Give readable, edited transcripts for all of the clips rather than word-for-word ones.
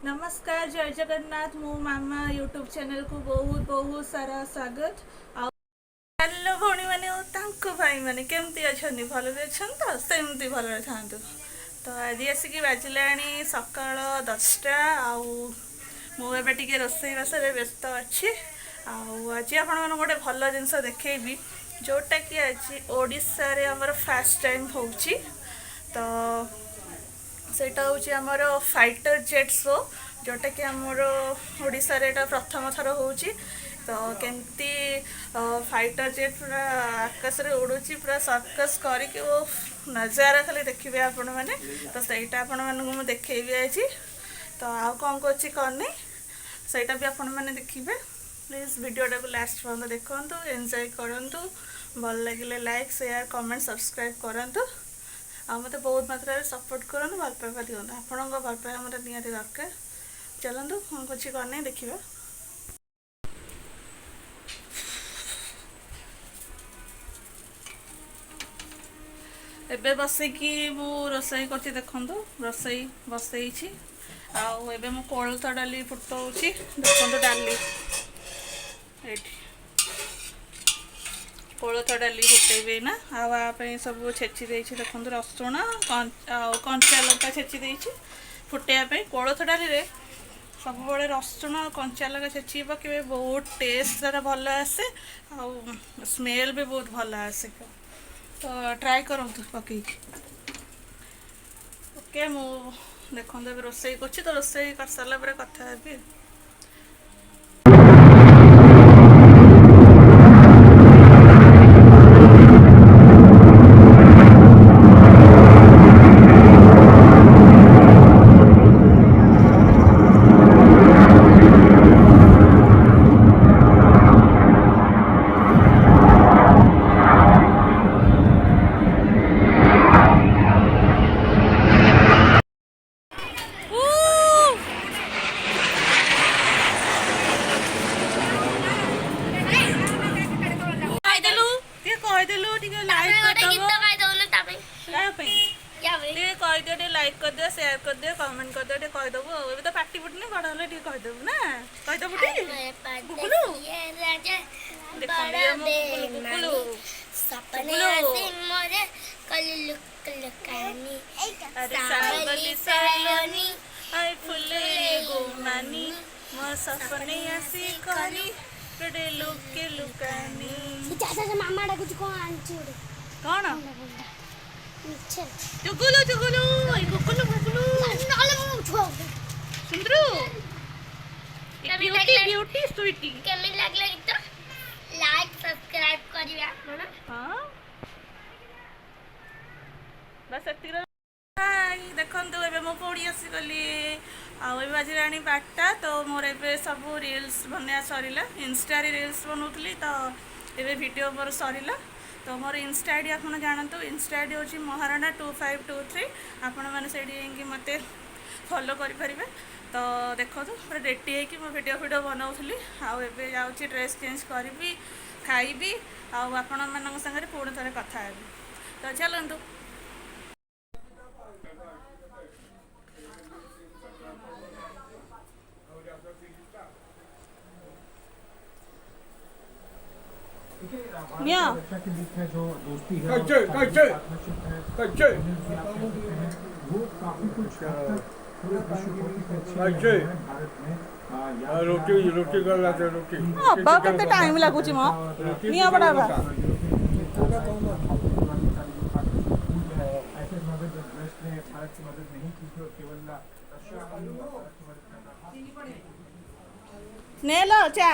नमस्कार जय जगन्नाथ मो मामा यूट्यूब चैनल को बहुत बहुत सारा स्वागत। हेलो भौणी मैंने भाई मैंने केमती अच्छा भल तो सेमती भल था। तो आज आसिक बाजिला सका 10टा मुझे रोसई बास व्यस्त अच्छी। आज आप गोटे भल जिनस देखी जोटा कि आज ओडिशा रे हमर फर्स्ट टाइम हो तो सेटा हूँ आमर फाइटर जेट शो जोटा कि आमर ओडिशा रे प्रथम थर हो तो केमती फाइटर जेट पूरा आकाश रे उड़ूची पूरा सर्कस करके वो नजारा खाली देखिए आपण मैंने तो सहीटा आपण मानक मुझे देखी आज तो आउ कौन कौन कौन नहीं सहीटा भी आपण मैंने देखिए। प्लीज वीडियोटा को लास्ट पर्यंत देखु एंजॉय करूँ भल लगे लाइक शेयर कमेंट सब्सक्राइब करूँ आ मत बहुत मात्रा सपोर्ट करूँ भल पाइबा दिखाँ आपण भल पाइबा मतलब निहाती दरकार। चलतु हम कुछ करने देखा एबे बसैकी मु रोसई कर देखु रोसई बसई आबे मु कोलथ डाली फुटाऊँगी देखो डाली कोलथ डाली फुटेबे ना आवाई सब छेची देखो रसुण कंचा लंका छेची फुटेबे कोलथ डाली रे सब बड़े रसुण कंचा लंका छेची पके बहुत टेस्ट तार भल आसे आ स्मेल भी बहुत भल आसे तो ट्राए करूँ पकई ओके मु देखो रोसई कर तो रोसई कर सारा पर कथा हेबी। लाइक कर दियो शेयर कर दियो कमेंट कर दियो कहीदेबू अब तो पार्टी फुटनी बड़ हेल्ले कहीदेबू ना कहीदेबू बुकुलू सपने आसी करी लुके लुकानी मामा डाकुच कौन चुगुलू चुगुलू गुगुलू गुगुलू सुंदरू ब्यूटी ब्यूटी स्वीटी केमिन लागला तो लाइक सब्सक्राइब करिवे आपण हां बस एतिक हाय देखंतु एबे मो पौड़ी आसी गली आ एबे बाजी रानी 8टा तो मोर एबे सब रील्स बनिया सरीला इंस्टा रे रील्स बनौतली तो एबे वीडियो मोर सरीला तो मोर इंस्टा आईडी आप जानतु इंस्टा आईडी हूँ महाराणा 2523 आपण मैंने से मत फॉलो करें तो देखो पूरा रेडी होगी मो वीडियो बनाऊली आबे जाऊँगी ड्रेस चेंज करी खाइबी आपण मान सागर पुणी थे कथा हेबी तो चलतु रोटी रोटी रोटी केते टाइम लागुची मो निया बडाबा नेलो चा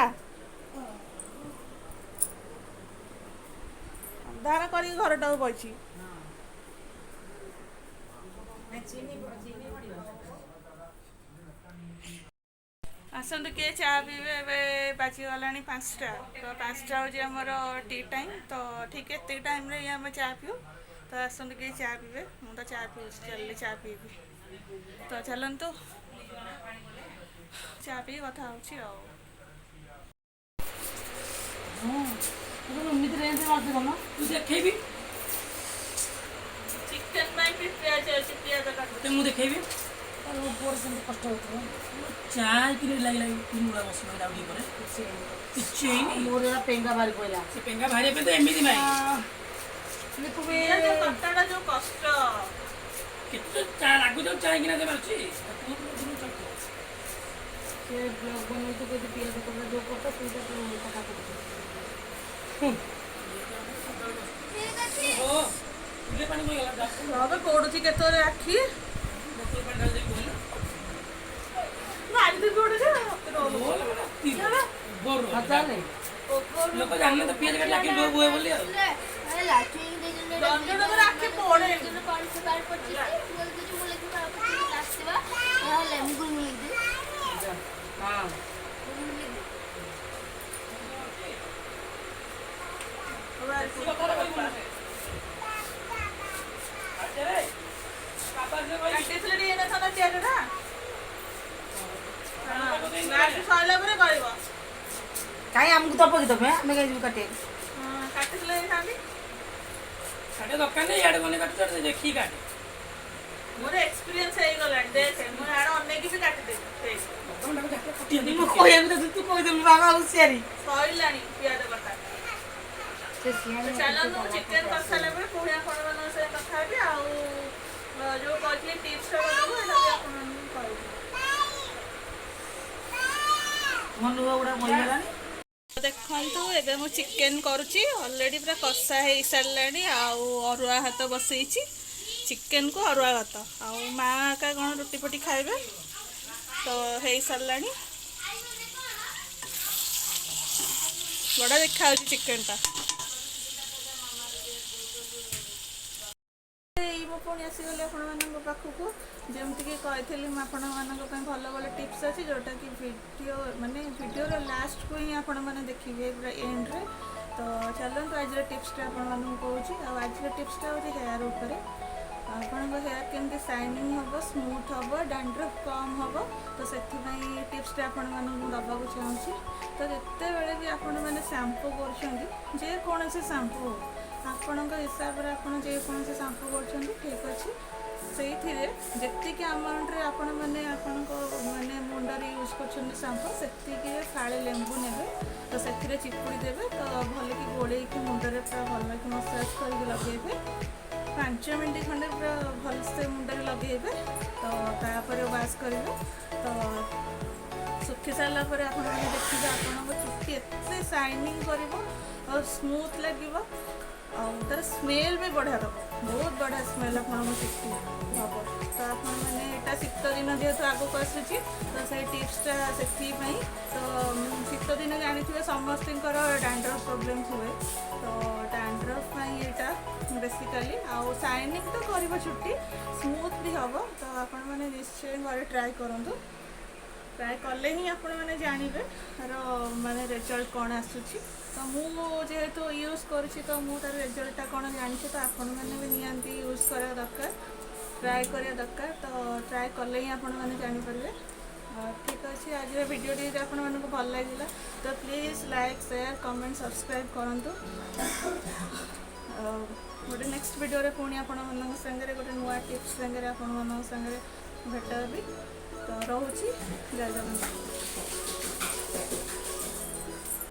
धारा करी घरटा बची आसतु किए चा पीबे बाजी गला 5टा तो 5टा हूँ आमर टी टाइम तो ठीक है टाइम रे आम चा पीऊ तो आसतु किए चा पीबे मु तो चा पी चल चा पीबी तो चलतु चा पी कथा हो देखेबी चिकन प्रिपेयर चलछि पियाज काट मु देखेबी ପୁଅର ସେମିତି କଷ୍ଟ ହେଉଥିବ। ଚା କିରି ଲାଗି ତିନି ଗୁଡ଼ା ବସିବ ଆଉ ଟିକେ ପରେ କିଛି ହେଇନି। ମୋର ଏରା ପେଙ୍ଗା ବାହାରି ପଡ଼ିଲା। ସେ ପେଙ୍ଗା ବାହାରିବା ପାଇଁ ତ ଏମିତି ନାହିଁ। କଥାଟା ଯୋଉ କଷ୍ଟ କେତେ ଚା ଲାଗୁଛି ଚା କିନା ଦେବାର ଅଛି। ସେ ବ୍ଲଗ୍ ବନେଇଛୁ ଯଦି ପିଆଜ କପଡ଼ା ଯେଉଁ କଥା ସେଇଟା ତ କଥା ପଡ଼ୁଛି। ପାଣି ପଡ଼ିଗଲା ଏବେ ପଡୁଛି କେତେବେଳେ ଆଖି ବୋତଲ ପାଣି ଢାଳି ଦେଇକି କହିଲା ମାରିଦେବି ଗୋଟେ ଲୋକ ଜାଣିଲେ ତ ପିଆଜ କାଟି ଆଖି ବୁଏ ବୋଲି ଆଉ ଆଖି ପଡେ ସରିଲା ପରେ କହିବ କାହିଁ ଆମକୁ ଦବ କି ତମେ ଆମେ କାହିଁ ଯିବୁ କାଟିବାକୁ। କାଟିଥିଲେ ହେଇଥାନ୍ତି। କାଟେ ଦରକାର ନାହିଁ ଇଆଡ଼େ ଗଲେ କାଟୁଛ ଦେଖିକି କାଟେ। ମୋର ଏକ୍ସପିରିଏନ୍ସ ହେଇଗଲାଣି ଦେଖେ ମୁଁ ଇଆଡ଼େ ଅନେଇକି ବି କାଟିଦେବି। ମୁଁ କହିବାକୁ ତ ତୁ କହିଦେଲୁ ବାବା ହୁସିଆରି ସରିଲାଣି ପିଆଜ କଟା। ଚାଲନ୍ତୁ ଚିକେନ କରିସାରିଲା ପରେ ପୁଣି ଆପଣମାନଙ୍କ ସହିତ କଥା ହେବି। ଆଉ ଯୋଉ କହିଥିଲି ଟିପ୍ସଟା କରିବୁ ଏଇଟା ବି ଆପଣମାନଙ୍କୁ କହିବି। ଦେଖନ୍ତୁ ଏବେ ମୁଁ ଚିକେନ କରୁଛି ଅଲରେଡ଼ି ପୁରା କଷା ହେଇସାରିଲାଣି। ଆଉ ଅରୁଆ ଭାତ ବସେଇଛି ଚିକେନକୁ ଅରୁଆ ଭାତ ଆଉ ମା ଏକା କ'ଣ ରୁଟି ଫୁଟି ଖାଇବେ ତ ହେଇସାରିଲାଣି। ବଢ଼ିଆ ଦେଖାଯାଉଛି ଚିକେନଟା। ମୁଁ ପୁଣି ଆସିଗଲି ଆପଣମାନଙ୍କ ପାଖକୁ। ଯେମିତିକି କହିଥିଲି ମୁଁ ଆପଣମାନଙ୍କ ପାଇଁ ଭଲ ଭଲ ଟିପ୍ସ ଅଛି ଯେଉଁଟାକି ଭିଡ଼ିଓର ଲାଷ୍ଟକୁ ହିଁ ଆପଣମାନେ ଦେଖିବେ ପୁରା ଏଣ୍ଡରେ। ତ ଚାଲନ୍ତୁ ଆଜିର ଟିପ୍ସଟା ଆପଣମାନଙ୍କୁ କହୁଛି। ଆଉ ଆଜିର ଟିପ୍ସଟା ହେଉଛି ହେୟାର ଉପରେ। ଆପଣଙ୍କ ହେୟାର କେମିତି ସାଇନିଂ ହେବ, ସ୍ମୁଥ୍ ହେବ, ଡ୍ୟାଣ୍ଡ୍ରଫ୍ କମ୍ ହେବ। ତ ସେଥିପାଇଁ ଟିପ୍ସଟା ଆପଣମାନଙ୍କୁ ଦେବାକୁ ଚାହୁଁଛି। ତ ଯେତେବେଳେ ବି ଆପଣମାନେ ସାମ୍ପୁ କରୁଛନ୍ତି ଯେକୌଣସି ସାମ୍ପୁ ହଉ ଆପଣଙ୍କ ହିସାବରେ ଆପଣ ଯେକୌଣସି ସାମ୍ପୁ କରୁଛନ୍ତି ଠିକ୍ ଅଛି। ସେଇଥିରେ ଯେତିକି ଆମାଉଣ୍ଟରେ ଆପଣମାନେ ଆପଣଙ୍କ ମୁଣ୍ଡରେ ୟୁଜ୍ କରୁଛନ୍ତି ସାମ୍ପୁ ସେତିକିରେ ଫାଳେ ଲେମ୍ବୁ ନେବେ। ତ ସେଥିରେ ଚିପୁଡ଼ି ଦେବେ। ତ ଭଲକି ଗୋଳେଇକି ମୁଣ୍ଡରେ ପୁରା ଭଲକି ମସାଜ କରିକି ଲଗେଇବେ। 5 ମିନିଟ୍ ଖଣ୍ଡେ ପୁରା ଭଲସେ ମୁଣ୍ଡରେ ଲଗେଇବେ। ତ ତାପରେ ୱାଶ୍ କରିବେ। ତ ଶୁଖି ସାରିଲା ପରେ ଆପଣମାନେ ଦେଖିବେ ଆପଣଙ୍କ ଚୁଟି ଏତେ ସାଇନିଂ କରିବ ଆଉ ସ୍ମୁଥ୍ ଲାଗିବ। ଆଉ ତାର ସ୍ମେଲ୍ ବି ବଢ଼ିଆ ଦେବ। ବହୁତ ବଢ଼ିଆ ସ୍ମେଲ୍ ଆପଣଙ୍କ ଚୁଟି ହେବ। ତ ଆପଣମାନେ ଏଇଟା ଶୀତ ଦିନ ଯେହେତୁ ଆଗକୁ ଆସୁଛି ତ ସେଇ ଟିପ୍ସଟା ସେଥିପାଇଁ। ତ ଶୀତ ଦିନ ଜାଣିଥିବେ ସମସ୍ତଙ୍କର ଡ୍ୟାଣ୍ଡ୍ରଫ୍ ପ୍ରୋବ୍ଲେମ୍ ହୁଏ। ତ ଡ୍ୟାଣ୍ଡ୍ରଫ୍ ପାଇଁ ଏଇଟା ବେସିକାଲି। ଆଉ ସାଇନିଂ ତ କରିବ ଚୁଟି, ସ୍ମୁଥ୍ ବି ହେବ। ତ ଆପଣମାନେ ନିଶ୍ଚୟ ଘରେ ଟ୍ରାଏ କରନ୍ତୁ। ଟ୍ରାଏ କଲେ ହିଁ ଆପଣମାନେ ଜାଣିବେ ତାର ରେଜଲ୍ଟ କ'ଣ ଆସୁଛି। ତ ମୁଁ ଯେହେତୁ ୟୁଜ୍ କରୁଛି ତ ମୁଁ ତାର ରେଜଲ୍ଟଟା କ'ଣ ଜାଣିଛି। ତ ଆପଣମାନେ ବି ନିହାତି ୟୁଜ୍ କରିବା ଦରକାର, ଟ୍ରାଏ କରିବା ଦରକାର। ତ ଟ୍ରାଏ କଲେ ହିଁ ଆପଣମାନେ ଜାଣିପାରିବେ। ଠିକ୍ ଅଛି ଆଜିର ଭିଡ଼ିଓଟି ଯଦି ଆପଣମାନଙ୍କୁ ଭଲ ଲାଗିଲା ତ please like, share, comment, subscribe କରନ୍ତୁ। ଗୋଟେ ନେକ୍ସଟ ଭିଡ଼ିଓରେ ପୁଣି ଆପଣମାନଙ୍କ ସାଙ୍ଗରେ ଗୋଟେ ନୂଆ ଟିପ୍ସ ସାଙ୍ଗରେ ଆପଣମାନଙ୍କ ସାଙ୍ଗରେ ଭେଟ ହେବି। ତ ରହୁଛି, ଜୟ ଜଗନ୍ନାଥ।